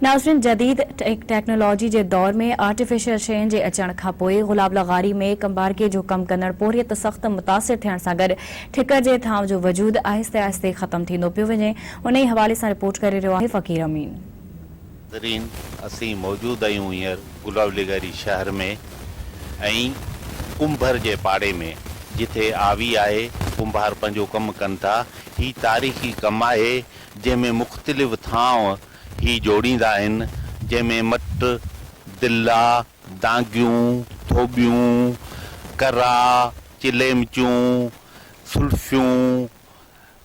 नाज़रीन, जदीद टेक्नोलॉजी के दौर में आर्टिफिशियल शयुनि जे अचण खां पोइ गुलाब लगारी में कंबारके जो कम कंदड़ पोरियत सख्त मुतासिर थियण सां गॾु ठिकर जे थांव जो वजूद आहिस्ते आहिस्ते ख़त्म थींदो पियो वञे। उन ई हवाले सां रिपोर्ट करे रहियो आहे फ़कीर अमीन। नाज़रीन, असीं मौजूद आहियूं हींअर गुलाब लगारी शहर में ऐं कुंभर जे पाड़े में, जिथे आवी आहे कुंभार पंहिंजो कमु कनि था। ही तारीख़ी कमु आहे जंहिंमें मुख़्तलिफ़ थांव ही जोड़ींदा आहिनि, जंहिंमें मट, दिला, दांगियूं, थोबियूं, करा, चिलेमचूं, सुल्फियूं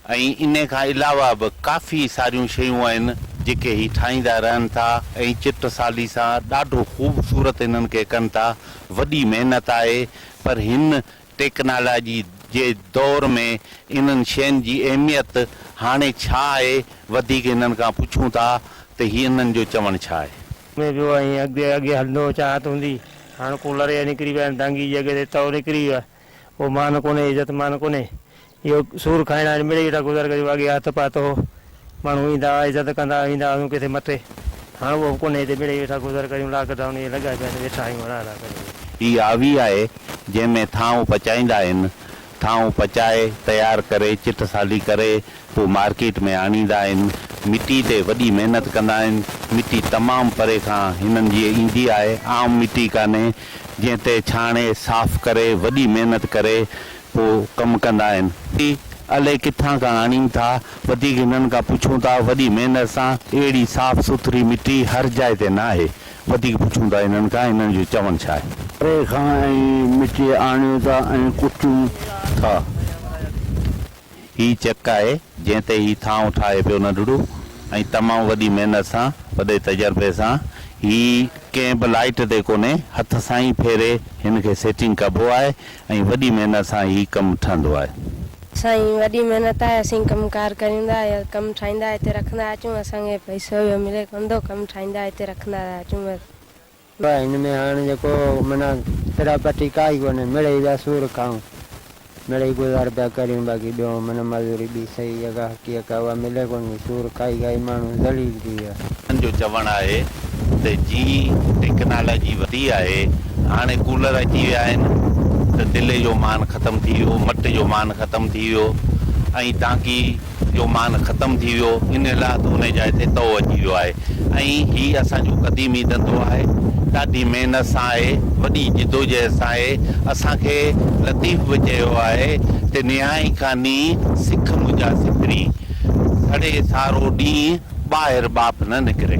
ऐं इन खां अलावा बि काफ़ी सारियूं शयूं आहिनि जेके ही ठाहींदा रहनि था ऐं चिट साली सां ॾाढो ख़ूबसूरत इन्हनि खे कनि था। वॾी महिनत आहे, पर हिन टेक्नोलॉजी जे दौर में इन्हनि शयुनि जी अहमियत हाणे छा आहे, वधीक इन्हनि खां पुछूं था त ही इन्हनि जो चवणु छा आहे। अॻे हलंदो चाहत हूंदी, हाणे कूलर निकिरी विया आहिनि, दांगी जी जॻह ते तओ निकिरी वियो आहे, उहो मान कोन्हे, इज़त मान कोन्हे। इहो सूर खाइण मिड़ई वेठा गुज़ार करियूं। अॻे हथ पातो माण्हू ईंदा इज़त कंदा वेंदा हुयूं किथे मथे, हाणे उहो कोन्हे, हिते मिड़ई वेठा गुज़ार करियूं। लॉकडाउन इहे लॻाए पिया वेठा आहियूं हड़ा करे। ही आवी आहे जंहिंमें थांव पचाईंदा आहिनि, थांव पचाए तयारु करे चिट साली करे पोइ मार्केट में आणींदा आहिनि। मिटी ते वॾी महिनत कंदा आहिनि। मिटी तमामु परे खां हिननि जी ईंदी आहे, आम मिटी कान्हे, जंहिं ते छाणे साफ़ करे वॾी महिनत करे पोइ कमु कंदा आहिनि। अलाए किथां खां आणीनि था, वधीक हिननि खां पुछूं था। वॾी महिनत सां अहिड़ी साफ़ सुथरी मिटी हर जाइ ते न आहे, वधीक पुछूं था हिननि खां, हिननि जो चवणु छा आहे। परे खां ऐं मिटी आणियूं था ऐं कुटियूं था। ही चक आहे जंहिं ते ही थांव ठाहे पियो नंढड़ो ऐं तमामु वॾी महिनत सां, वॾे तजुर्बे सां। ही कंहिं बि लाइट ते कोन्हे, हथ सां ई फेरे हिन खे सेटिंग कबो आहे ऐं वॾी महिनत सां ही कमु ठहंदो आहे। असांजी वॾी महिनत आहे, असीं कमकार कयूंदा, कमु ठाहींदा, हिते रखंदा अचूं। असांखे पैसो बि मिले कंदो, कमु ठाहींदा हिते रखंदा अचूं। हिन में हाणे जेको माना तिरापटी काई कोन्हे, मिड़ई विया सूर खाऊं, मिड़ई गुज़ार पिया करियूं। बाक़ी ॿियो माना मज़ूरी बि सही जॻह कीअं का उहा मिले कोन्हे। सूर खाई खाई माण्हू ज़लील थी विया। हिननि जो चवणु आहे त जी टेक्नोलॉजी वधी आहे, हाणे कूलर अची विया आहिनि त दिले जो मान ख़तमु थी वियो, मट जो मान ख़तमु थी वियो ऐं टांकी जो मान ख़तमु थी वियो। इन लाइ त उन जाइ ते तओ अची वियो आहे ऐं हीअ असांजो क़दीमी धंधो आहे, ॾाढी महिनत सां आहे, वॾी जिदोजहद सां आहे। असांखे लतीफ़ बि चयो आहे त निहाई खां नी सिख मुंहिंजा सिखरी, सड़े सारो ॾींहुं ॿाहिरि बाप न निकिरे।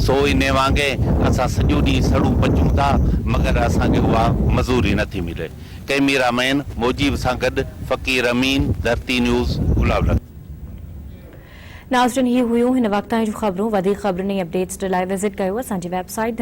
सो इन वांगुरु असां सॼो ॾींहुं सड़ूं पचूं था, मगर असांखे उहा मज़ूरी नथी मिले। कैमरामैन मोजीब सां गॾु फ़कीर अमीन, धरती न्यूज़, गुलाब लगारी। नाज़रीन, ही हुयूं हिन वक़्त जूं ख़बरूं। वधीक ख़बरुनि ऐं अपडेट्स जे लाइ विज़िट कयो असांजी वेबसाइट